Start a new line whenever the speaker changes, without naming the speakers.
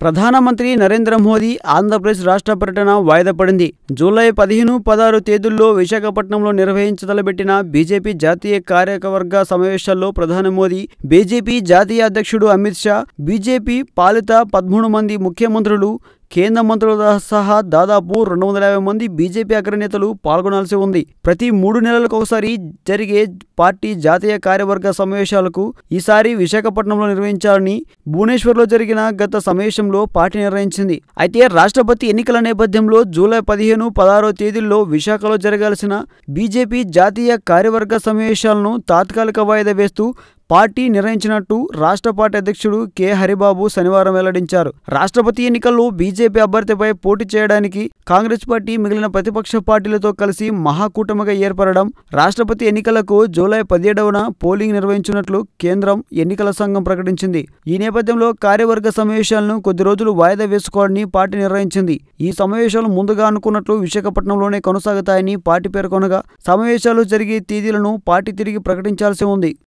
ప్రధానమంత్రి నరేంద్ర మోదీ ఆంధ్రప్రదేశ్ రాష్ట్ర పర్యటన వాయిదా పడింది. జూలై 15, 16 తేదీల్లో విశాఖపట్నంలో నిర్వహించతలపెట్టిన బీజేపీ జాతీయ కార్యవర్గ సమావేశాల్లో ప్రధాని మోదీ, బీజేపీ జాతీయ అధ్యక్షుడు అమిత్ షా, బీజేపీ పాలిత 13 మంది ముఖ్యమంత్రులు, కేంద్ర మంత్రులతో సహా దాదాపు 250 మంది బీజేపీ అగ్రనేతలు పాల్గొనాల్సి ఉంది. ప్రతి 3 నెలలకు ఒకసారి జరిగే పార్టీ జాతీయ కార్యవర్గ సమావేశాలకు ఈసారి విశాఖపట్నంలో నిర్వహించాలని భువనేశ్వర్లో జరిగిన గత సమావేశంలో పార్టీ నిర్ణయించింది. అయితే రాష్ట్రపతి ఎన్నికల నేపథ్యంలో జూలై 15, 16 తేదీల్లో విశాఖలో జరగాల్సిన బీజేపీ జాతీయ కార్యవర్గ సమావేశాలను తాత్కాలిక వాయిదా వేస్తూ పార్టీ నిర్ణయించినట్టు రాష్ట్ర పార్టీ అధ్యక్షుడు కె హరిబాబు శనివారం వెల్లడించారు. రాష్ట్రపతి ఎన్నికల్లో బీజేపీ అభ్యర్థిపై పోటీ చేయడానికి కాంగ్రెస్ పార్టీ మిగిలిన ప్రతిపక్ష పార్టీలతో కలిసి మహాకూటమిగా ఏర్పడడం, రాష్ట్రపతి ఎన్నికలకు జూలై 17న పోలింగ్ నిర్వహించినట్లు కేంద్రం ఎన్నికల సంఘం ప్రకటించింది. ఈ నేపథ్యంలో కార్యవర్గ సమావేశాలను కొద్ది రోజులు వాయిదా వేసుకోవాలని పార్టీ నిర్ణయించింది. ఈ సమావేశాలు ముందుగా అనుకున్నట్లు విశాఖపట్నంలోనే కొనసాగుతాయని పార్టీ పేర్కొనగా, సమావేశాలు జరిగే తేదీలను పార్టీ తిరిగి ప్రకటించాల్సి ఉంది.